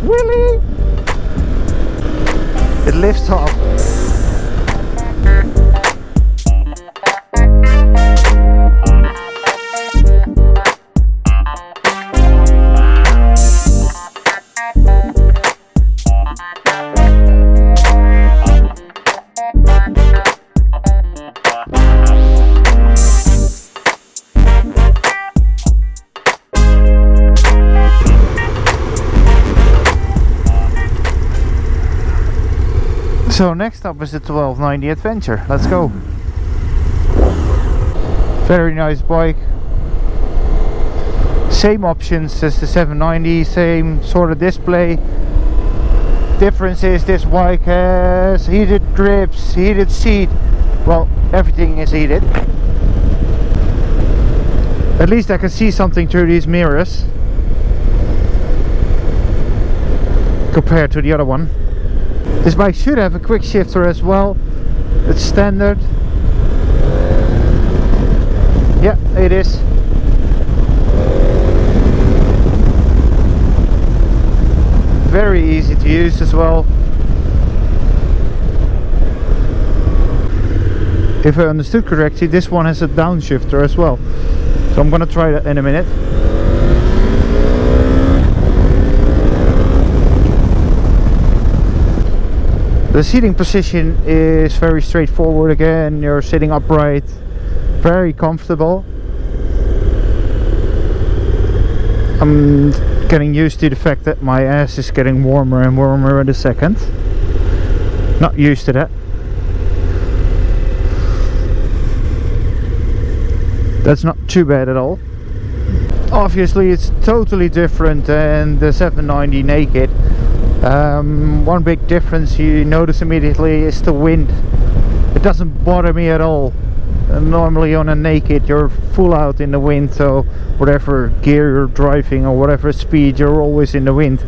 Really? It lifts off. So next up is the 1290 Adventure. Let's go. Very nice bike. Same options as the 790, same sort of display. Difference is this bike has heated grips, heated seat. Well, everything is heated. At least I can see something through these mirrors compared to the other one. This bike should have a quick shifter as well. It's standard. Yeah, it is. Very easy to use as well. If I understood correctly, this one has a downshifter as well. So I'm gonna try that in a minute. The seating position is very straightforward again. You're sitting upright, very comfortable. I'm getting used to the fact that my ass is getting warmer and warmer in a second. Not used to that. That's not too bad at all. Obviously it's totally different than the 790 naked. One big difference you notice immediately is the wind. It doesn't bother me at all. Normally on a naked you're full out in the wind, so whatever gear you're driving or whatever speed, you're always in the wind.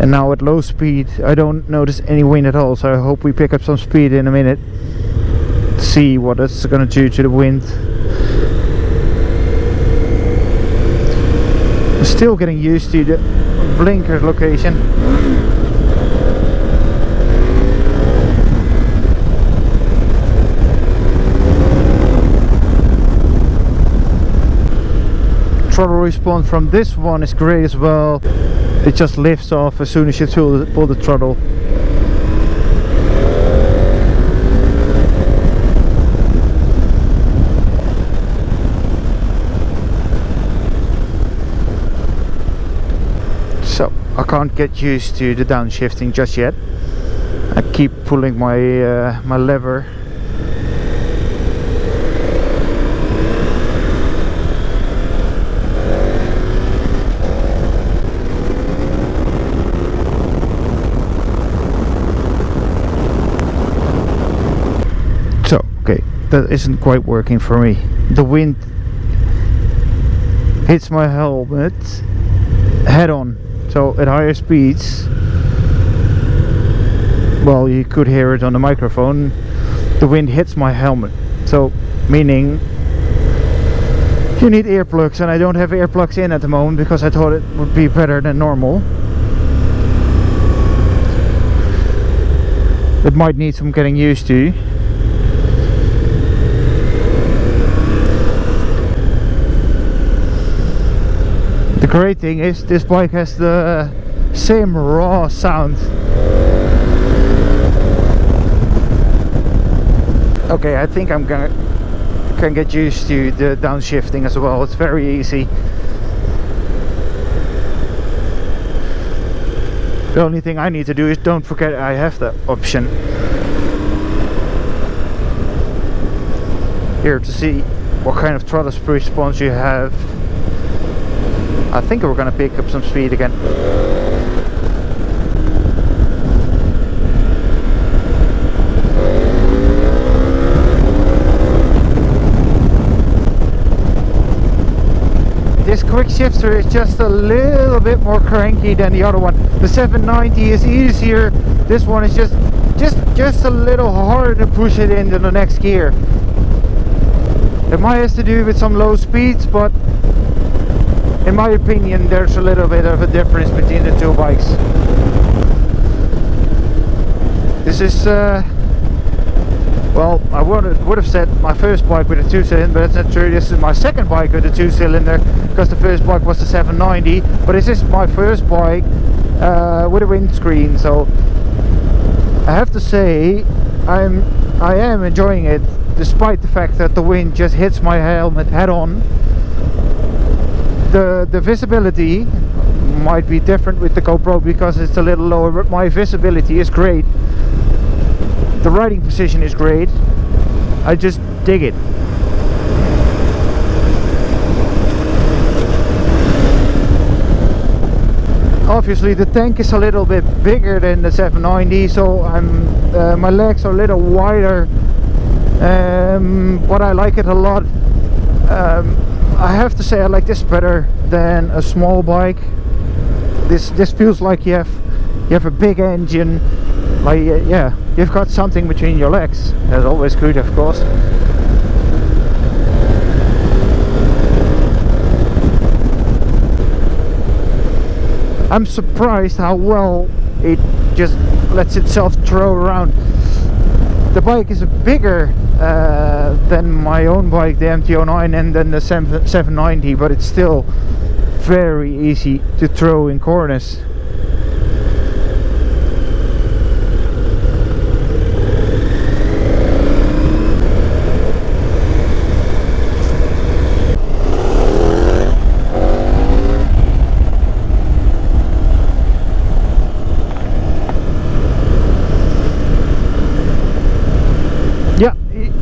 And now at low speed I don't notice any wind at all, so I hope we pick up some speed in a minute to see what it's gonna do to the wind. I'm still getting used to the blinker location. Throttle response from this one is great as well. It just lifts off as soon as you pull the throttle. So I can't get used to the downshifting just yet. I keep pulling my my lever. Okay, that isn't quite working for me. The wind hits my helmet head on, so at higher speeds, well, you could hear it on the microphone, the wind hits my helmet, so meaning you need earplugs, and I don't have earplugs in at the moment because I thought it would be better than normal. It might need some getting used to. The great thing is this bike has the same raw sound. Okay, I think I'm can get used to the downshifting as well. It's very easy. The only thing I need to do is don't forget I have that option. Here to see what kind of throttle response you have. I think we're gonna pick up some speed again. This quick shifter is just a little bit more cranky than the other one. The 790 is easier. This one is just a little harder to push it into the next gear. It might have to do with some low speeds, but in my opinion there's a little bit of a difference between the two bikes. This is well, I would have said my first bike with a 2-cylinder, but that's not true. This is my second bike with a 2-cylinder, because the first bike was the 790. But this is my first bike with a windscreen, so I have to say I am enjoying it, despite the fact that the wind just hits my helmet head on. The visibility might be different with the GoPro because it's a little lower, but my visibility is great. The riding position is great. I just dig it. Obviously the tank is a little bit bigger than the 790, so my legs are a little wider, but I like it a lot. I have to say I like this better than a small bike. This feels like you have a big engine, like yeah, you've got something between your legs. That's always good, of course. I'm surprised how well it just lets itself throw around. The bike is bigger than my own bike, the MT-09, and then the 790, but it's still very easy to throw in corners.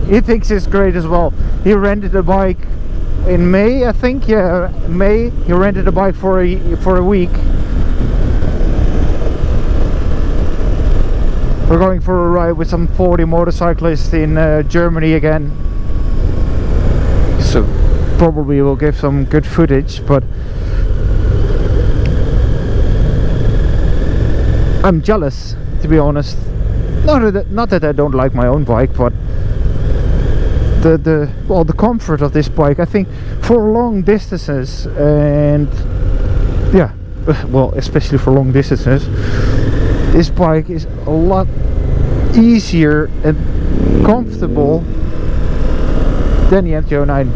He thinks it's great as well. He rented a bike in May, I think. Yeah, May. He rented a bike for a week. We're going for a ride with some 40 motorcyclists in Germany again. So probably we'll give some good footage, but I'm jealous, to be honest. Not that I don't like my own bike, but the comfort of this bike, I think, for long distances, and yeah, well, especially for long distances, this bike is a lot easier and comfortable than the MT-09.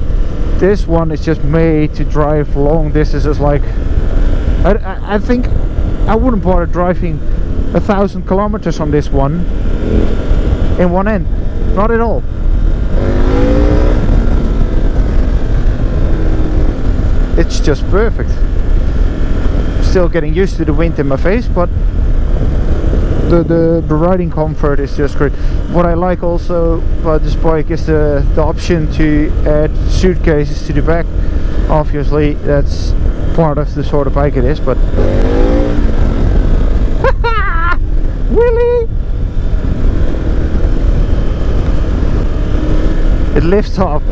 This one is just made to drive long distances. Like I think I wouldn't bother driving 1,000 kilometers on this one in one end, not at all. It's just perfect. Still getting used to the wind in my face, but the riding comfort is just great. What I like also about this bike is the option to add suitcases to the back. Obviously that's part of the sort of bike it is, but really, it lifts off.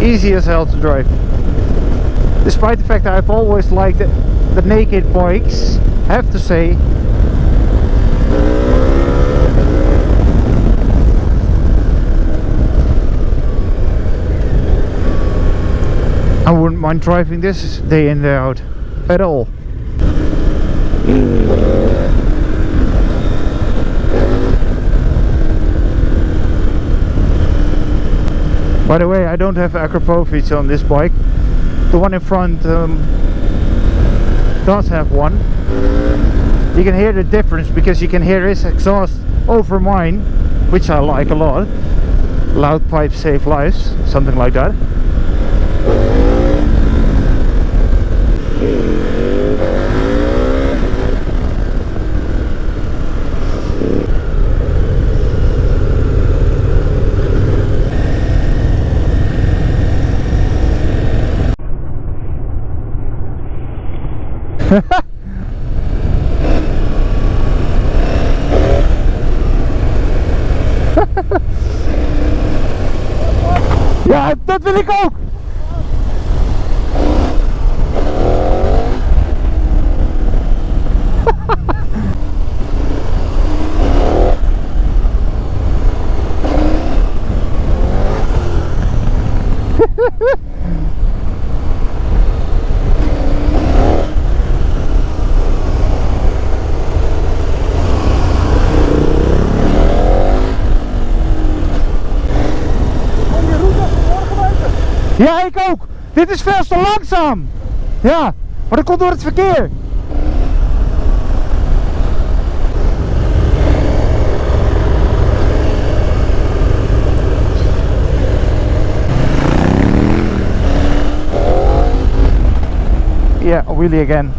Easy as hell to drive. Despite the fact that I've always liked the naked bikes, I have to say I wouldn't mind driving this day in, day out at all. By the way, I don't have acroprofits on this bike. The one in front does have one. You can hear the difference because you can hear his exhaust over mine, which I like a lot. Loud pipes save lives, something like that. Ja, dat wil ik ook! ik ook. Dit is veel te langzaam. Ja, maar dat komt door het verkeer. Yeah, wheelie again.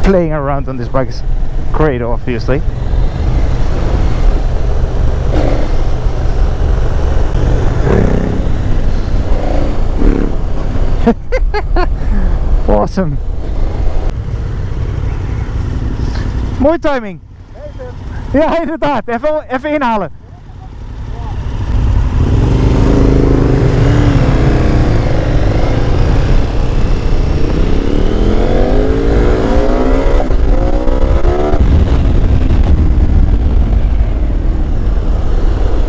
Playing around on this bike is great, obviously. Awesome. Mooi timing. Ja, inderdaad. Even inhalen.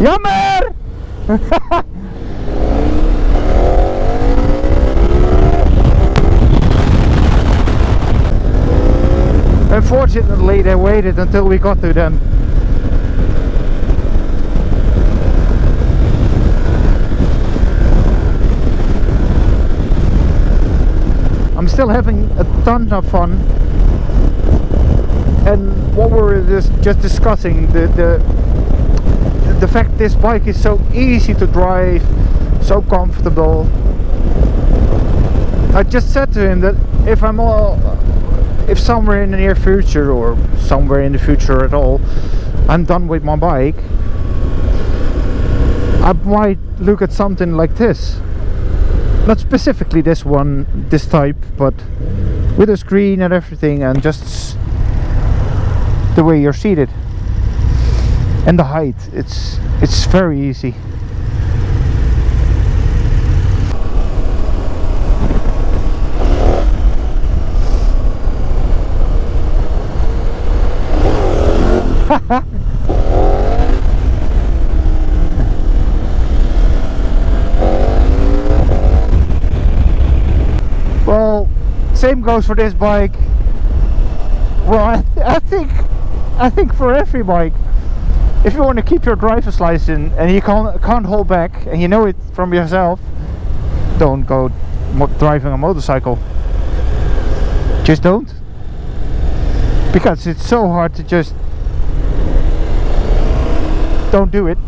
Jammer! Unfortunately, they waited until we got to them. I'm still having a ton of fun, and what we were just discussing, the fact this bike is so easy to drive, so comfortable. I just said to him that if somewhere in the near future, or somewhere in the future at all, I'm done with my bike, I might look at something like this. Not specifically this one, this type, but with a screen and everything, and just the way you're seated and the height. It's very easy. Well, same goes for this bike. Well, I think for every bike, if you want to keep your driver's license and you can't hold back, and you know it from yourself, don't go driving a motorcycle. Just don't, because it's so hard to just don't do it.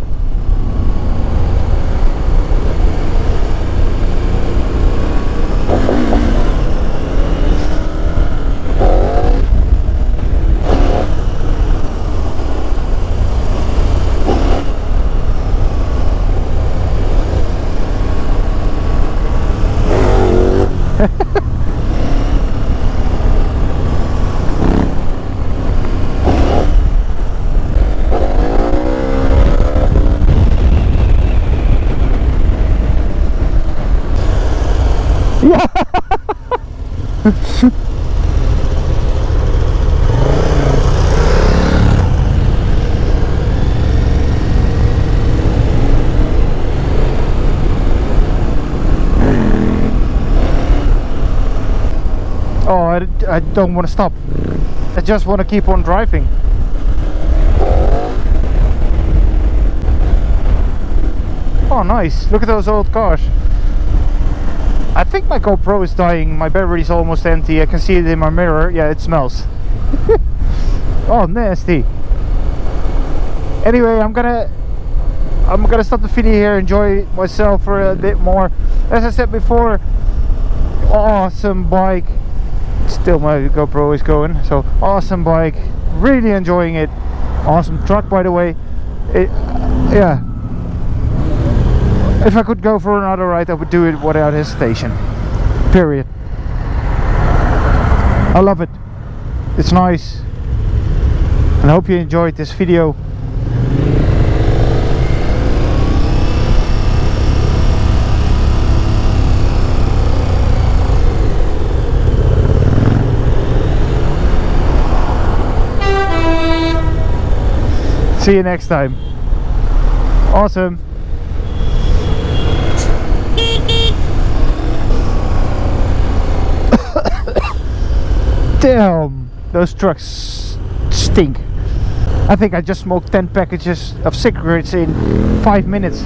Yeah. Oh, I don't want to stop. I just want to keep on driving. Oh, nice. Look at those old cars. I think my GoPro is dying. My battery is almost empty. I can see it in my mirror. Yeah, it smells. Oh, nasty. Anyway, I'm gonna stop the video here. Enjoy myself for a bit more. As I said before, awesome bike. Still, my GoPro is going. So awesome bike. Really enjoying it. Awesome truck, by the way. Yeah. If I could go for another ride, I would do it without hesitation. Period. I love it. It's nice. And I hope you enjoyed this video. See you next time. Awesome. Damn. those trucks stink. I think I just smoked 10 packages of cigarettes in 5 minutes.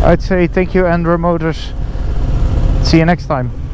I'd say thank you, Andro Motors. See you next time.